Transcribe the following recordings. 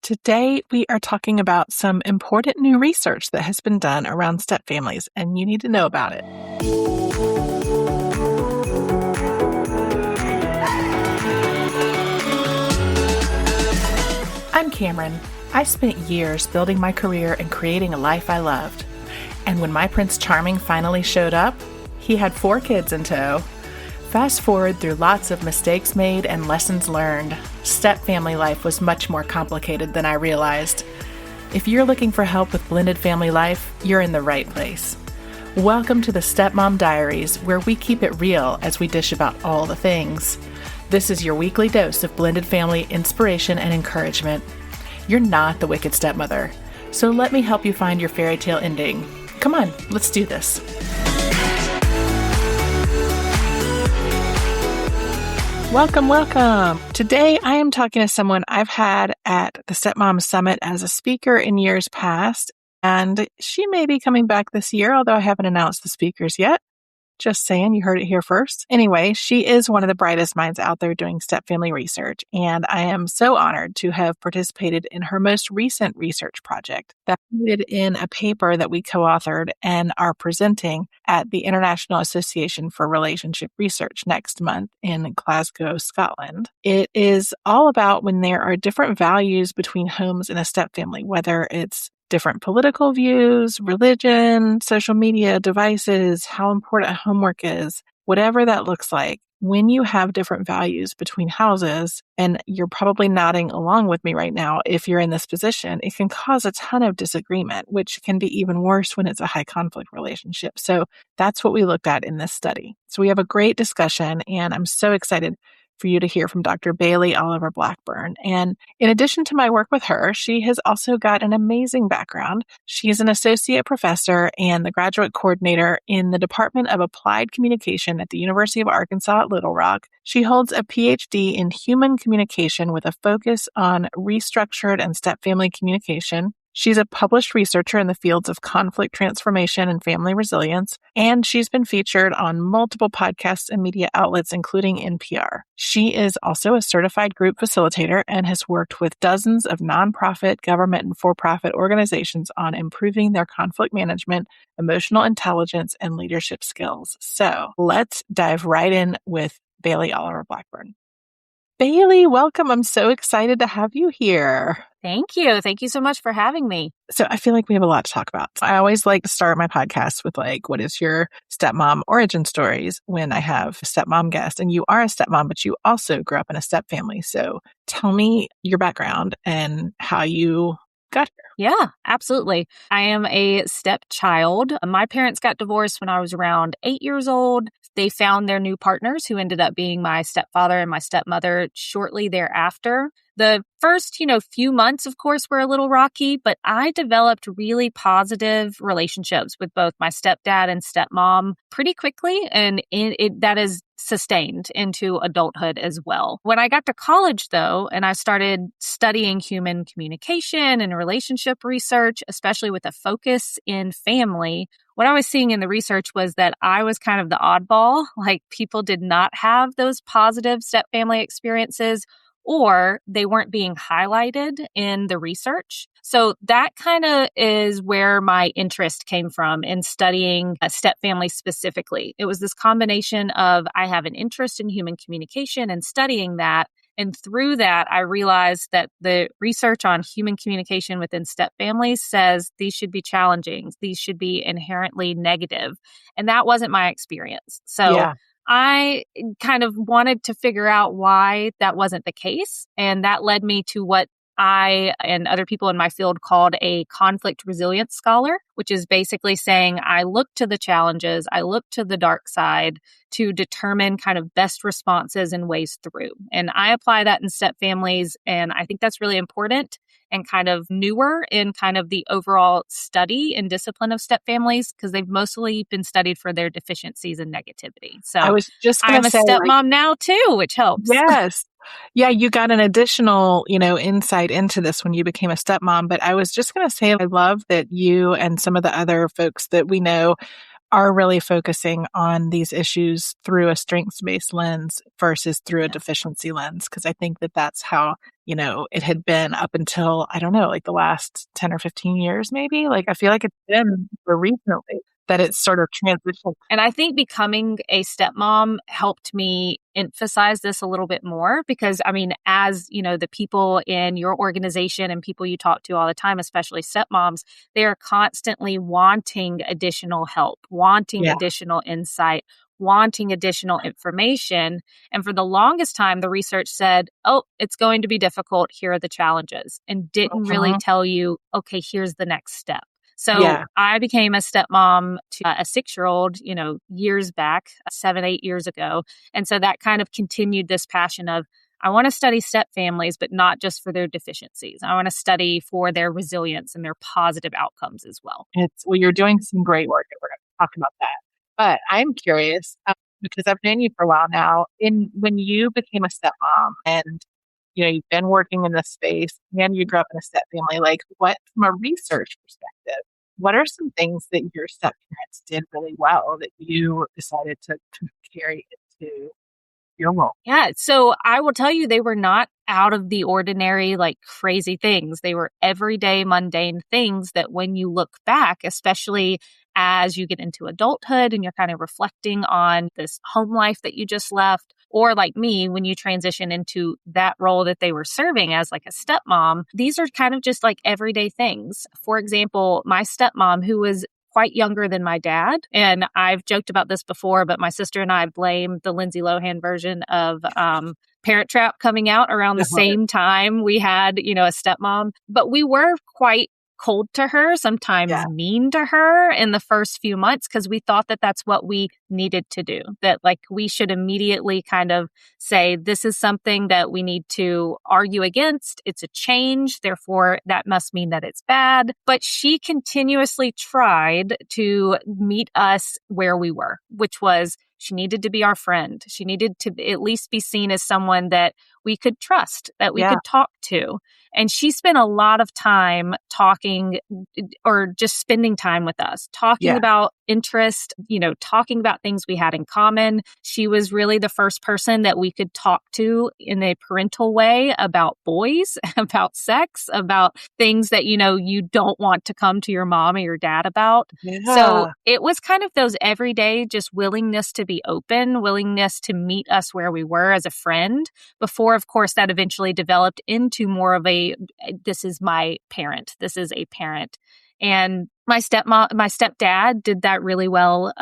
Today, we are talking about some important new research that has been done around stepfamilies, and you need to know about it. I'm Cameron. I spent years building my career and creating a life I loved. And when my Prince Charming finally showed up, he had 4 kids in tow. Fast forward through lots of mistakes made and lessons learned, stepfamily life was much more complicated than I realized. If you're looking for help with blended family life, you're in the right place. Welcome to the Stepmom Diaries, where we keep it real as we dish about all the things. This is your weekly dose of blended family inspiration and encouragement. You're not the wicked stepmother, so let me help you find your fairy tale ending. Come on, let's do this. Welcome. Today, I am talking to someone I've had at the Stepmom Summit as a speaker in years past, and she may be coming back this year, although I haven't announced the speakers yet. Just saying, you heard it here first. Anyway, she is one of the brightest minds out there doing stepfamily research, and I am so honored to have participated in her most recent research project that ended in a paper that we co-authored and are presenting at the International Association for Relationship Research next month in Glasgow, Scotland. It is all about when there are different values between homes in a stepfamily, whether it's different political views, religion, social media, devices, how important homework is, whatever that looks like. When you have different values between houses, and you're probably nodding along with me right now, if you're in this position, it can cause a ton of disagreement, which can be even worse when it's a high conflict relationship. So that's what we looked at in this study. So we have a great discussion, and I'm so excited for you to hear from Dr. Bailey Oliver Blackburn. And in addition to my work with her, she has also got an amazing background. She is an associate professor and the graduate coordinator in the Department of Applied Communication at the University of Arkansas at Little Rock. She holds a PhD in human communication with a focus on restructured and stepfamily communication. She's a published researcher in the fields of conflict transformation and family resilience, and she's been featured on multiple podcasts and media outlets, including NPR. She is also a certified group facilitator and has worked with dozens of nonprofit, government, and for-profit organizations on improving their conflict management, emotional intelligence, and leadership skills. So let's dive right in with Bailey Oliver Blackburn. Bailey, welcome. I'm so excited to have you here. Thank you. Thank you so much for having me. So I feel like we have a lot to talk about. I always like to start my podcast with what is your stepmom origin stories when I have a stepmom guest? And you are a stepmom, but you also grew up in a stepfamily. So tell me your background and how you got here. Yeah, absolutely. I am a stepchild. My parents got divorced when I was around 8 years old. They found their new partners who ended up being my stepfather and my stepmother shortly thereafter. The first, few months, of course, were a little rocky, but I developed really positive relationships with both my stepdad and stepmom pretty quickly, and that is sustained into adulthood as well. When I got to college, though, and I started studying human communication and relationship research, especially with a focus in family, what I was seeing in the research was that I was kind of the oddball. Like, people did not have those positive stepfamily experiences, or they weren't being highlighted in the research. So that kind of is where my interest came from in studying a stepfamily specifically. It was this combination of I have an interest in human communication and studying that. And through that, I realized that the research on human communication within stepfamilies says these should be challenging. These should be inherently negative. And that wasn't my experience. So yeah. I kind of wanted to figure out why that wasn't the case. And that led me to what I and other people in my field called a conflict resilience scholar, which is basically saying I look to the challenges, I look to the dark side to determine kind of best responses and ways through. And I apply that in stepfamilies, and I think that's really important and kind of newer in kind of the overall study and discipline of stepfamilies because they've mostly been studied for their deficiencies and negativity. So I was just going to say, I'm a stepmom now too, which helps. Yes. Yeah, you got an additional, insight into this when you became a stepmom. But I was just going to say, I love that you and some of the other folks that we know are really focusing on these issues through a strengths-based lens versus through a deficiency lens, because I think that that's how it had been up until, I don't know, like the last 10 or 15 years, maybe. Like, I feel like it's been for recently that it's sort of transitioned. And I think becoming a stepmom helped me emphasize this a little bit more because, I mean, as the people in your organization and people you talk to all the time, especially stepmoms, they are constantly wanting additional help, wanting Yeah. additional insight, wanting additional information. And for the longest time, the research said, oh, it's going to be difficult. Here are the challenges, and didn't really Mhm. tell you, okay, here's the next step. So Yeah. I became a stepmom to a 6-year-old, years back, 7, 8 years ago. And so that kind of continued this passion of, I want to study step families, but not just for their deficiencies. I want to study for their resilience and their positive outcomes as well. Well, you're doing some great work, and we're going to talk about that. But I'm curious because I've known you for a while now. When you became a stepmom, and you've been working in this space, and you grew up in a step family, like what, from a research perspective, what are some things that your step parents did really well that you decided to carry into your role? Yeah. So I will tell you, they were not out of the ordinary, like crazy things. They were everyday, mundane things that when you look back, especially as you get into adulthood and you're kind of reflecting on this home life that you just left, or like me, when you transition into that role that they were serving as like a stepmom, these are kind of just like everyday things. For example, my stepmom, who was quite younger than my dad. And I've joked about this before, but my sister and I blame the Lindsay Lohan version of Parent Trap coming out around the same time we had, a stepmom. But we were quite cold to her, sometimes Yeah. mean to her in the first few months because we thought that that's what we needed to do, that like we should immediately kind of say, this is something that we need to argue against. It's a change. Therefore, that must mean that it's bad. But she continuously tried to meet us where we were, which was she needed to be our friend. She needed to at least be seen as someone that we could trust, that we Yeah. could talk to. And she spent a lot of time talking or just spending time with us, talking Yeah. about interest, talking about things we had in common. She was really the first person that we could talk to in a parental way about boys, about sex, about things that, you don't want to come to your mom or your dad about. So Yeah. it was kind of those everyday, just willingness to be open, willingness to meet us where we were as a friend before, of course, that eventually developed into more of a, this is my parent, this is a parent. And my stepdad did that really well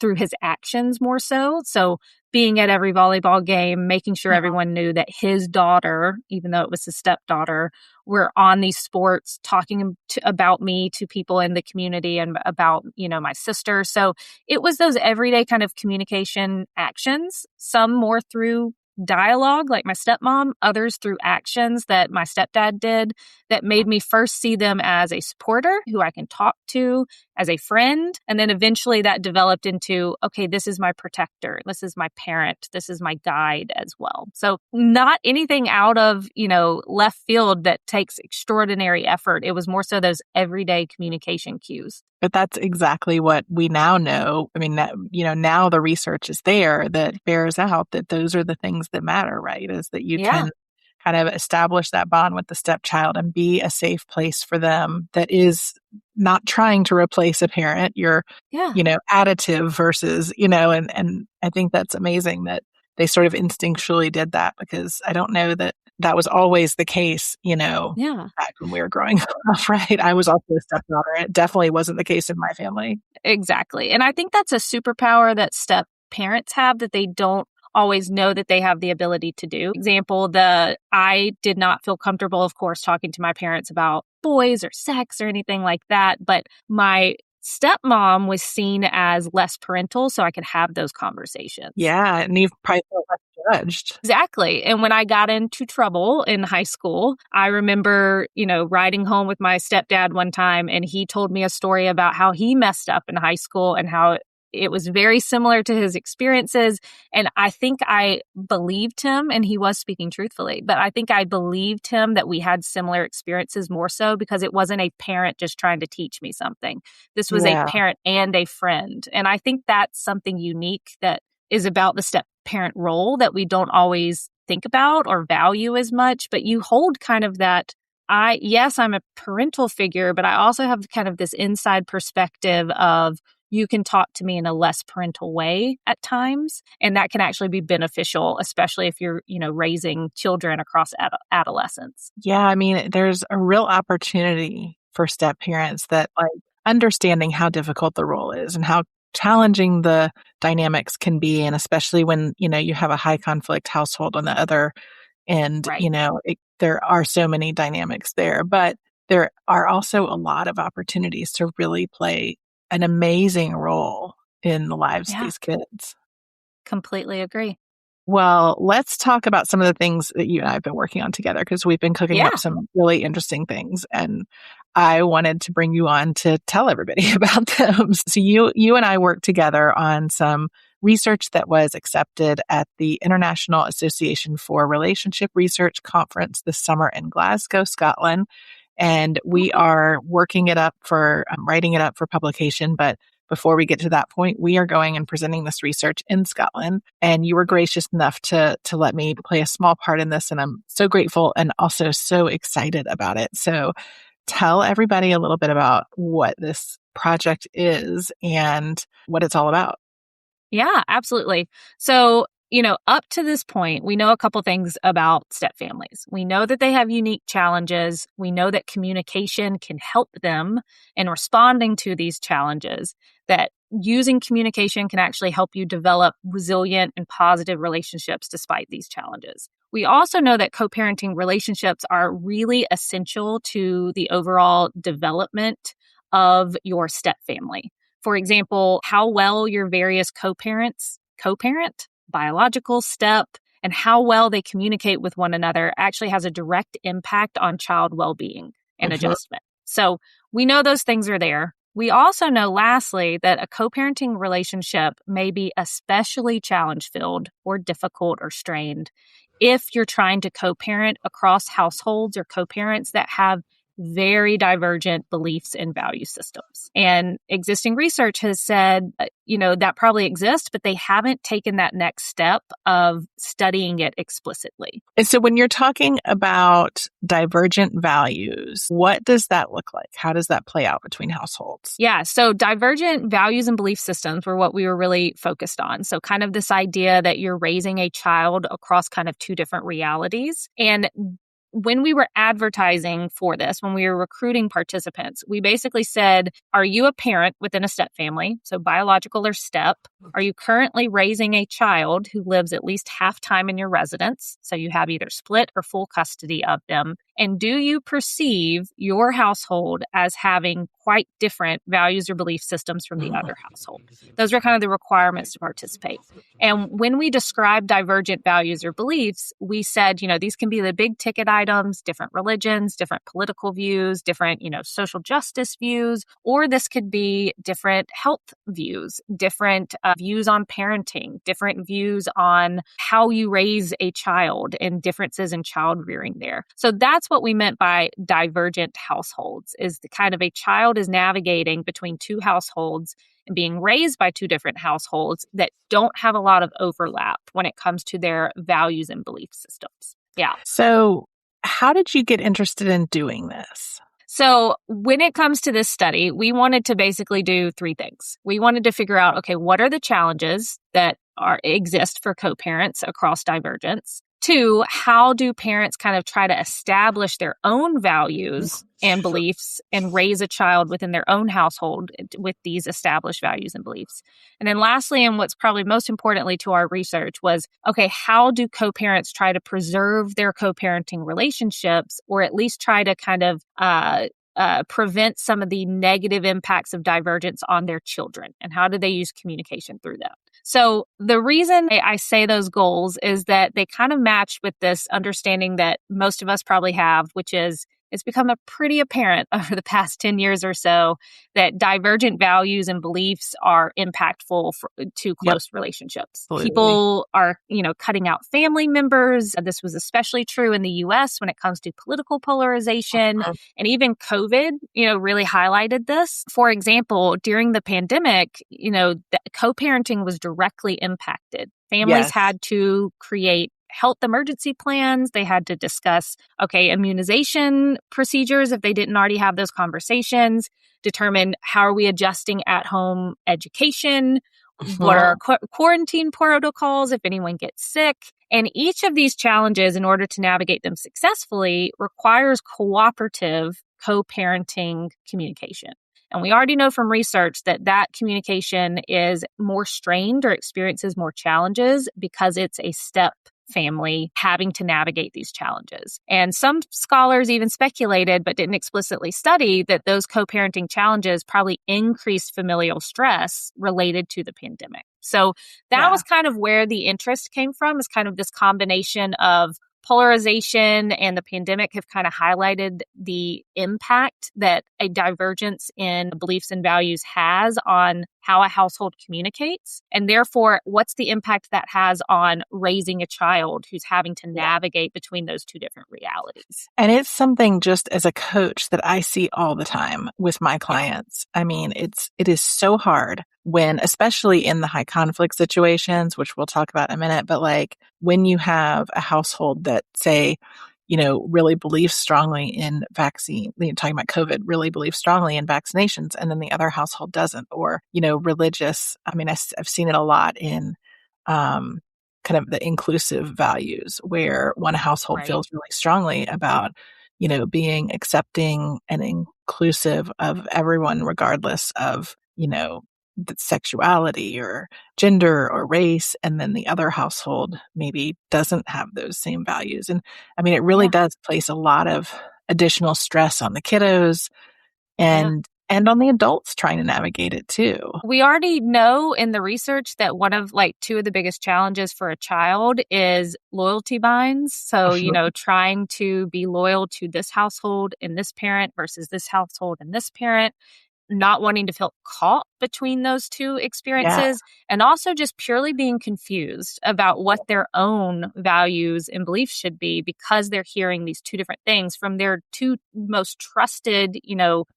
through his actions more so. So being at every volleyball game, making sure everyone knew that his daughter, even though it was his stepdaughter, were on these sports, talking about me to people in the community and about, my sister. So it was those everyday kind of communication actions, some more through dialogue like my stepmom, others through actions that my stepdad did that made me first see them as a supporter who I can talk to, as a friend. And then eventually that developed into, okay, this is my protector. This is my parent. This is my guide as well. So not anything out of, left field that takes extraordinary effort. It was more so those everyday communication cues. But that's exactly what we now know. I mean, now the research is there that bears out that those are the things that matter, right? Is that you can kind of establish that bond with the stepchild and be a safe place for them that is not trying to replace a parent. You're, additive versus, and I think that's amazing that they sort of instinctually did that because I don't know that that was always the case, back when we were growing up, right? I was also a stepdaughter. It definitely wasn't the case in my family. Exactly. And I think that's a superpower that step parents have that they don't always know that they have the ability to do. Example, I did not feel comfortable, of course, talking to my parents about boys or sex or anything like that. But my stepmom was seen as less parental, so I could have those conversations. Yeah. And you've probably felt less judged. Exactly. And when I got into trouble in high school, I remember, riding home with my stepdad one time, and he told me a story about how he messed up in high school and how it was very similar to his experiences. And I think I believed him, and he was speaking truthfully, but I think I believed him that we had similar experiences more so because it wasn't a parent just trying to teach me something. This was a parent and a friend. And I think that's something unique that is about the step parent role that we don't always think about or value as much, but you hold kind of that, yes, I'm a parental figure, but I also have kind of this inside perspective of you can talk to me in a less parental way at times. And that can actually be beneficial, especially if you're, raising children across adolescence. Yeah, I mean, there's a real opportunity for step parents that like understanding how difficult the role is and how challenging the dynamics can be. And especially when, you have a high conflict household on the other end, Right. there are so many dynamics there, but there are also a lot of opportunities to really play an amazing role in the lives of Yeah, these kids. completely agree. Well, let's talk about some of the things that you and I have been working on together because we've been cooking up Yeah. some really interesting things, and I wanted to bring you on to tell everybody about them. So you and I worked together on some research that was accepted at the International Association for Relationship Research conference this summer in Glasgow, Scotland. And we are working it up for writing it up for publication. But before we get to that point, we are going and presenting this research in Scotland. And you were gracious enough to let me play a small part in this. And I'm so grateful and also so excited about it. So tell everybody a little bit about what this project is and what it's all about. Yeah, absolutely. So, up to this point, we know a couple things about step families. We know that they have unique challenges. We know that communication can help them in responding to these challenges, that using communication can actually help you develop resilient and positive relationships despite these challenges. We also know that co-parenting relationships are really essential to the overall development of your step family. For example, how well your various co-parents co-parent, biological step, and how well they communicate with one another actually has a direct impact on child well-being and adjustment. So we know those things are there. We also know, lastly, that a co-parenting relationship may be especially challenge-filled or difficult or strained if you're trying to co-parent across households or co-parents that have very divergent beliefs and value systems. And existing research has said, that probably exists, but they haven't taken that next step of studying it explicitly. And so when you're talking about divergent values, what does that look like? How does that play out between households? Yeah. So divergent values and belief systems were what we were really focused on. So kind of this idea that you're raising a child across kind of two different realities. And when we were advertising for this, when we were recruiting participants, we basically said, are you a parent within a step family? So biological or step. Are you currently raising a child who lives at least half time in your residence? So you have either split or full custody of them. And do you perceive your household as having quite different values or belief systems from the other household? Those are kind of the requirements to participate. And when we describe divergent values or beliefs, we said, these can be the big ticket items, different religions, different political views, different, social justice views, or this could be different health views, different views on parenting, different views on how you raise a child and differences in child rearing there. So that's what we meant by divergent households, is the kind of a child is navigating between two households and being raised by two different households that don't have a lot of overlap when it comes to their values and belief systems. Yeah. So how did you get interested in doing this? So when it comes to this study, we wanted to basically do three things. We wanted to figure out, okay, what are the challenges that exist for co-parents across divergence? Two, how do parents kind of try to establish their own values and beliefs and raise a child within their own household with these established values and beliefs? And then lastly, and what's probably most importantly to our research was, okay, how do co-parents try to preserve their co-parenting relationships, or at least try to kind of prevent some of the negative impacts of divergence on their children? And how do they use communication through that? So the reason I say those goals is that they kind of match with this understanding that most of us probably have, which is it's become pretty apparent over the past 10 years or so that divergent values and beliefs are impactful to close relationships. Absolutely. People are, cutting out family members. This was especially true in the US when it comes to political polarization. And even COVID, really highlighted this. For example, during the pandemic, the co-parenting was directly impacted. Families had to create health emergency plans. They had to discuss, immunization procedures if they didn't already have those conversations, determine how are we adjusting at home education, what are our quarantine protocols if anyone gets sick. And each of these challenges, in order to navigate them successfully, requires cooperative co-parenting communication. And we already know from research that that communication is more strained or experiences more challenges because it's a step family having to navigate these challenges. And some scholars even speculated, but didn't explicitly study, that those co-parenting challenges probably increased familial stress related to the pandemic. So that was kind of where the interest came from, is kind of this combination of polarization and the pandemic have kind of highlighted the impact that a divergence in beliefs and values has on how a household communicates. And therefore, what's the impact that has on raising a child who's having to navigate between those two different realities? And it's something, just as a coach, that I see all the time with my clients. I mean, it is so hard when, especially in the high conflict situations, which we'll talk about in a minute, but like when you have a household that, say, really believes strongly in vaccine, talking about COVID, really believes strongly in vaccinations, and then the other household doesn't, or, religious. I mean, I've seen it a lot in kind of the inclusive values, where one household feels really strongly about, being accepting and inclusive of everyone, regardless of, the sexuality or gender or race. And then the other household maybe doesn't have those same values. And I mean, it really does place a lot of additional stress on the kiddos and on the adults trying to navigate it too. We already know in the research that one of two of the biggest challenges for a child is loyalty binds. So, trying to be loyal to this household and this parent versus this household and this parent, not wanting to feel caught between those two experiences, and also just purely being confused about what their own values and beliefs should be, because they're hearing these two different things from their two most trusted,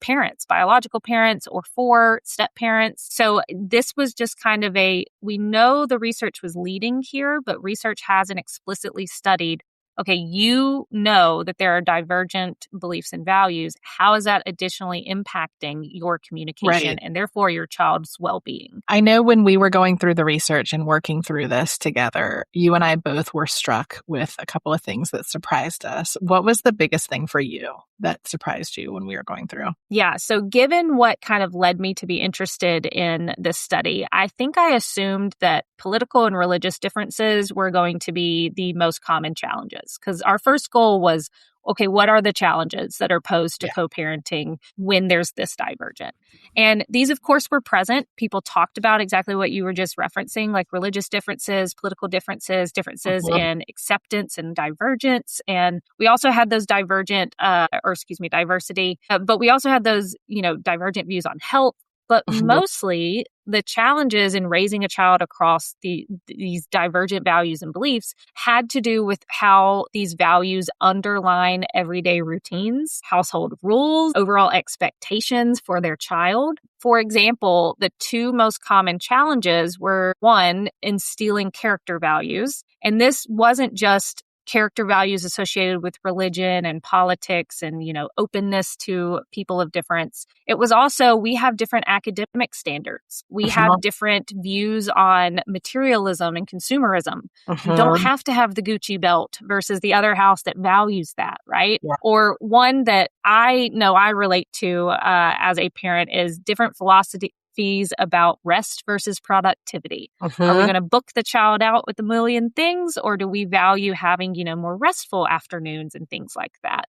parents, biological parents, or four step parents. So this was just kind of we know the research was leading here, but research hasn't explicitly studied, that there are divergent beliefs and values. How is that additionally impacting your communication and therefore your child's well-being? I know when we were going through the research and working through this together, you and I both were struck with a couple of things that surprised us. What was the biggest thing for you that surprised you when we were going through? Yeah. So given what kind of led me to be interested in this study, I think I assumed that political and religious differences were going to be the most common challenges, because our first goal was, what are the challenges that are posed to co-parenting when there's this divergent? And these, of course, were present. People talked about exactly what you were just referencing, like religious differences, political differences, in acceptance and divergence. And we also had those diversity, but we also had those, divergent views on health. But mostly the challenges in raising a child across these divergent values and beliefs had to do with how these values underline everyday routines, household rules, overall expectations for their child. For example, the two most common challenges were, one, instilling character values. And this wasn't just character values associated with religion and politics and, openness to people of difference. It was also, we have different academic standards. We have different views on materialism and consumerism. You don't have to have the Gucci belt versus the other house that values that, right? Yeah. Or one that I know I relate to as a parent is different philosophies about rest versus productivity. Are we going to book the child out with a million things, or do we value having, more restful afternoons and things like that?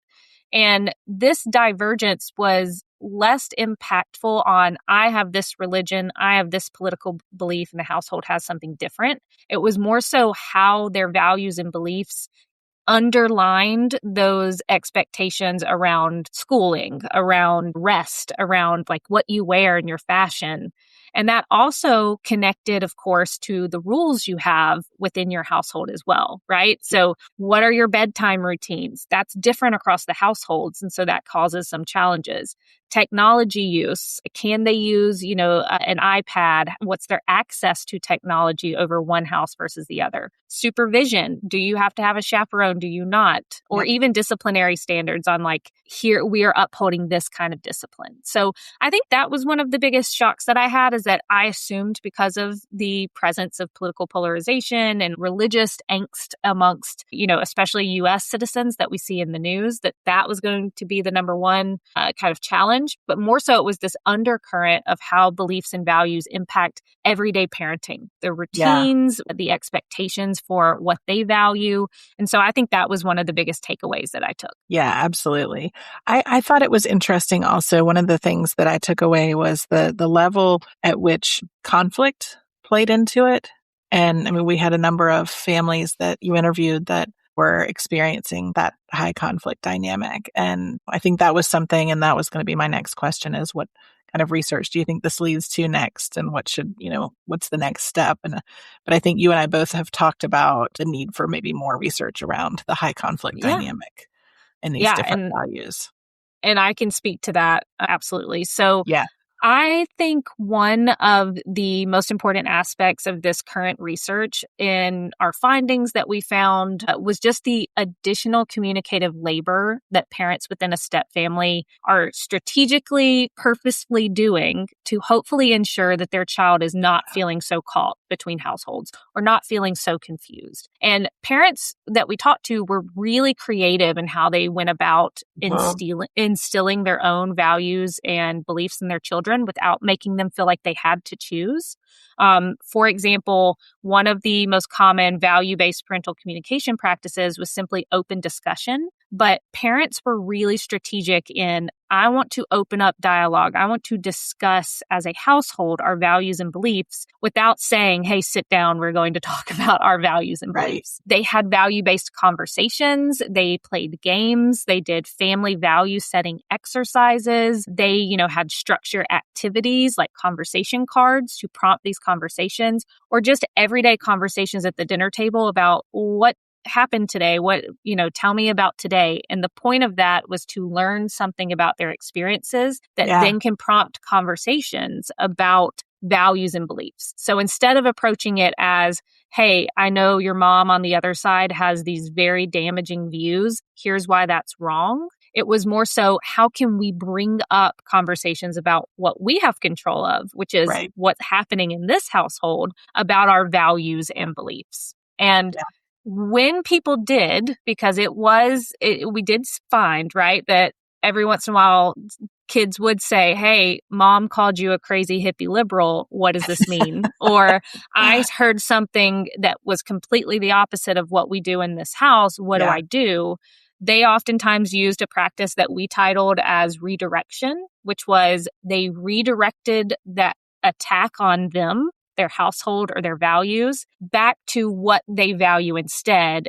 And this divergence was less impactful on, I have this religion, I have this political belief, and the household has something different. It was more so how their values and beliefs underlined those expectations around schooling, around rest, around what you wear in your fashion. And that also connected, of course, to the rules you have within your household as well, right? So what are your bedtime routines? That's different across the households. And so that causes some challenges. Technology use. Can they use, an iPad? What's their access to technology over one house versus the other? Supervision. Do you have to have a chaperone? Do you not? Or Yep. even disciplinary standards on like, here we are upholding this kind of discipline. So I think that was one of the biggest shocks that I had, is that I assumed, because of the presence of political polarization and religious angst amongst, especially US citizens that we see in the news, that was going to be the number one kind of challenge. But more so, it was this undercurrent of how beliefs and values impact everyday parenting, the routines, the expectations for what they value. And so I think that was one of the biggest takeaways that I took. Yeah, absolutely. I thought it was interesting also. One of the things that I took away was the level at which conflict played into it. And I mean, we had a number of families that you interviewed that were experiencing that high conflict dynamic. And I think that was something, and that was going to be my next question, is what kind of research do you think this leads to next? And what should, what's the next step? But I think you and I both have talked about the need for maybe more research around the high conflict dynamic and these different values. And I can speak to that. Absolutely. So Yeah. I think one of the most important aspects of this current research in our findings that we found was just the additional communicative labor that parents within a step family are strategically, purposefully doing to hopefully ensure that their child is not feeling so caught between households or not feeling so confused. And parents that we talked to were really creative in how they went about instilling their own values and beliefs in their children without making them feel like they had to choose. For example, one of the most common value-based parental communication practices was simply open discussion. But parents were really strategic in, I want to open up dialogue. I want to discuss as a household our values and beliefs without saying, hey, sit down, we're going to talk about our values and beliefs. They had value-based conversations. They played games. They did family value setting exercises. They, had structured activities like conversation cards to prompt these conversations, or just everyday conversations at the dinner table about what happened today, tell me about today. And the point of that was to learn something about their experiences that then can prompt conversations about values and beliefs. So instead of approaching it as, hey, I know your mom on the other side has these very damaging views, here's why that's wrong. It was more so, how can we bring up conversations about what we have control of, which is what's happening in this household about our values and beliefs. And when people did, because we did find, that every once in a while, kids would say, hey, mom called you a crazy hippie liberal. What does this mean? Or I heard something that was completely the opposite of what we do in this house. What do I do? They oftentimes used a practice that we titled as redirection, which was they redirected that attack on them, their household or their values, back to what they value instead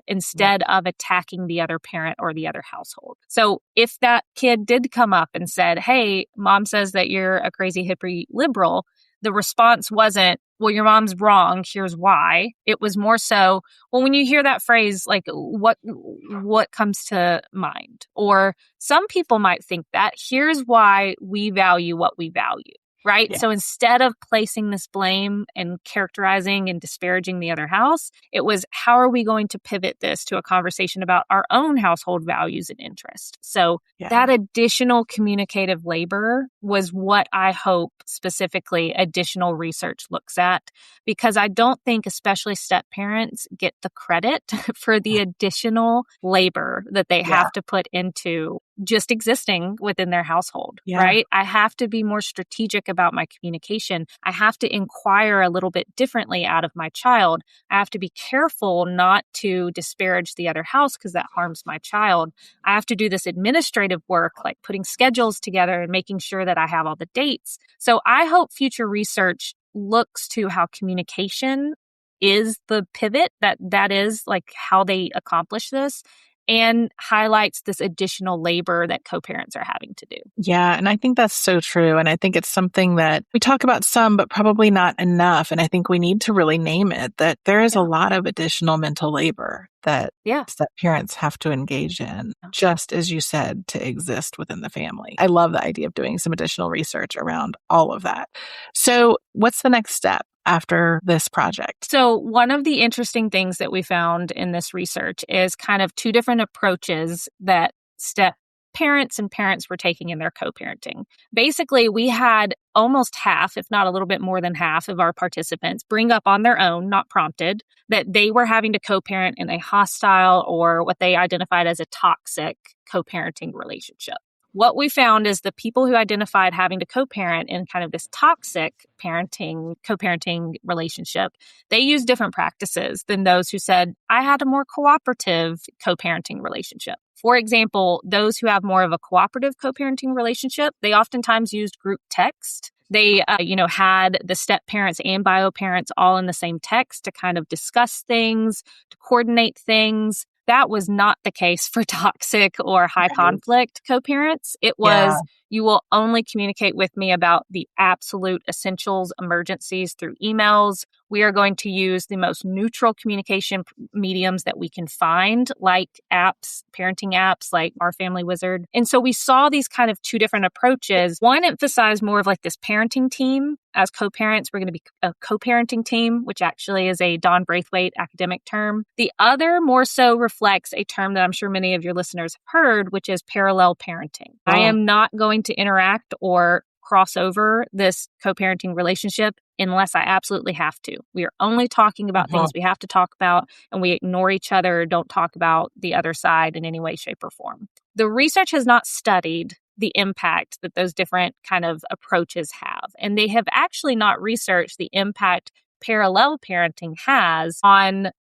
of attacking the other parent or the other household. So if that kid did come up and said, hey, mom says that you're a crazy hippie liberal, the response wasn't, well, your mom's wrong, here's why. It was more so, well, when you hear that phrase, like what comes to mind? Or some people might think that here's why we value what we value. Right? So instead of placing this blame and characterizing and disparaging the other house, it was, how are we going to pivot this to a conversation about our own household values and interests? So that additional communicative labor was what I hope specifically additional research looks at, because I don't think especially step parents get the credit for the additional labor that they have to put into just existing within their household, right? I have to be more strategic about my communication. I have to inquire a little bit differently out of my child. I have to be careful not to disparage the other house because that harms my child. I have to do this administrative work, like putting schedules together and making sure that I have all the dates. So I hope future research looks to how communication is the pivot, that is like how they accomplish this, and highlights this additional labor that co-parents are having to do. Yeah, and I think that's so true. And I think it's something that we talk about some, but probably not enough. And I think we need to really name it, that there is a lot of additional mental labor that Yeah. step parents have to engage in, just as you said, to exist within the family. I love the idea of doing some additional research around all of that. So what's the next step after this project? So one of the interesting things that we found in this research is kind of two different approaches that step parents and parents were taking in their co-parenting. Basically, we had almost half, if not a little bit more than half of our participants bring up on their own, not prompted, that they were having to co-parent in a hostile or what they identified as a toxic co-parenting relationship. What we found is the people who identified having to co-parent in kind of this toxic co-parenting relationship, they used different practices than those who said, I had a more cooperative co-parenting relationship. For example, those who have more of a cooperative co-parenting relationship, they oftentimes used group text. They, had the step parents and bio parents all in the same text to kind of discuss things, to coordinate things. That was not the case for toxic or high conflict co-parents. It was, you will only communicate with me about the absolute essentials, emergencies through emails. We are going to use the most neutral communication mediums that we can find, like apps, parenting apps like Our Family Wizard. And so we saw these kind of two different approaches. One emphasized more of like this parenting team. As co-parents, we're going to be a co-parenting team, which actually is a Don Braithwaite academic term. The other more so reflects a term that I'm sure many of your listeners have heard, which is parallel parenting. I am not going to interact or cross over this co-parenting relationship unless I absolutely have to. We are only talking about things we have to talk about, and we ignore each other, don't talk about the other side in any way, shape, or form. The research has not studied the impact that those different kind of approaches have. And they have actually not researched the impact parallel parenting has on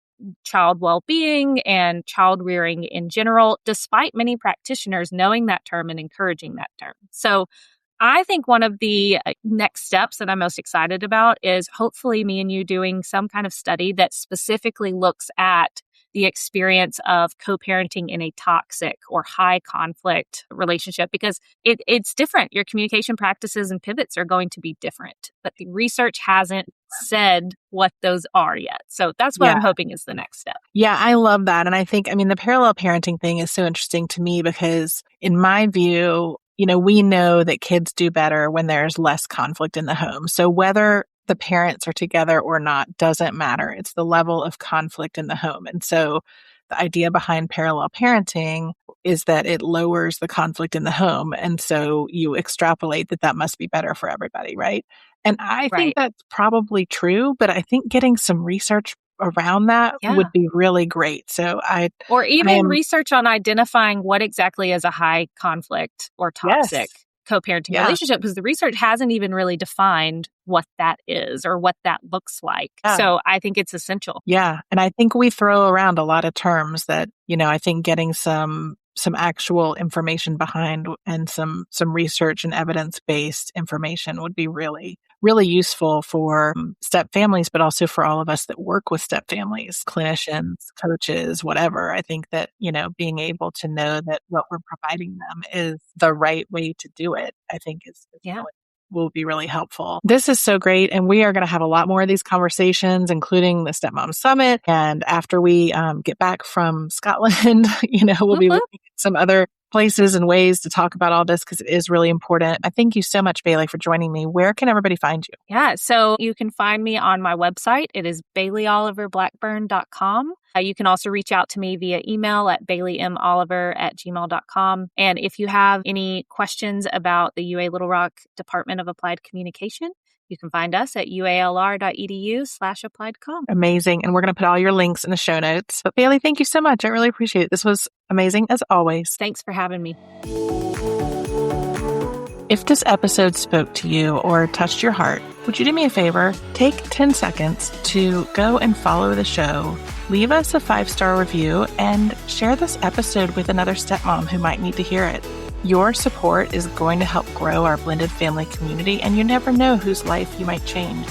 child well-being and child rearing in general, despite many practitioners knowing that term and encouraging that term. So I think one of the next steps that I'm most excited about is hopefully me and you doing some kind of study that specifically looks at the experience of co-parenting in a toxic or high conflict relationship, because it's different. Your communication practices and pivots are going to be different, but the research hasn't said what those are yet. So that's what I'm hoping is the next step. Yeah, I love that. And I think, the parallel parenting thing is so interesting to me because in my view, we know that kids do better when there's less conflict in the home. So whether the parents are together or not doesn't matter. It's the level of conflict in the home. And so the idea behind parallel parenting is that it lowers the conflict in the home. And so you extrapolate that must be better for everybody, right? And I think that's probably true, but I think getting some research around that would be really great. So or even research on identifying what exactly is a high conflict or toxic co-parenting relationship, because the research hasn't even really defined what that is or what that looks like. So I think it's essential. Yeah. And I think we throw around a lot of terms that, I think getting some actual information behind and some research and evidence-based information would be really, really useful for step families, but also for all of us that work with step families, clinicians, coaches, whatever. I think that, being able to know that what we're providing them is the right way to do it, I think will be really helpful. This is so great. And we are going to have a lot more of these conversations, including the Stepmom Summit. And after we get back from Scotland, we'll be looking at some other places and ways to talk about all this because it is really important. I thank you so much, Bailey, for joining me. Where can everybody find you? Yeah, so you can find me on my website. It is BaileyOliverBlackburn.com. You can also reach out to me via email at BaileyMOliver@gmail.com. And if you have any questions about the UA Little Rock Department of Applied Communication, you can find us at ualr.edu/appliedcomm. Amazing. And we're going to put all your links in the show notes. But Bailey, thank you so much. I really appreciate it. This was amazing as always. Thanks for having me. If this episode spoke to you or touched your heart, would you do me a favor? Take 10 seconds to go and follow the show. Leave us a 5-star review and share this episode with another stepmom who might need to hear it. Your support is going to help grow our blended family community, and you never know whose life you might change.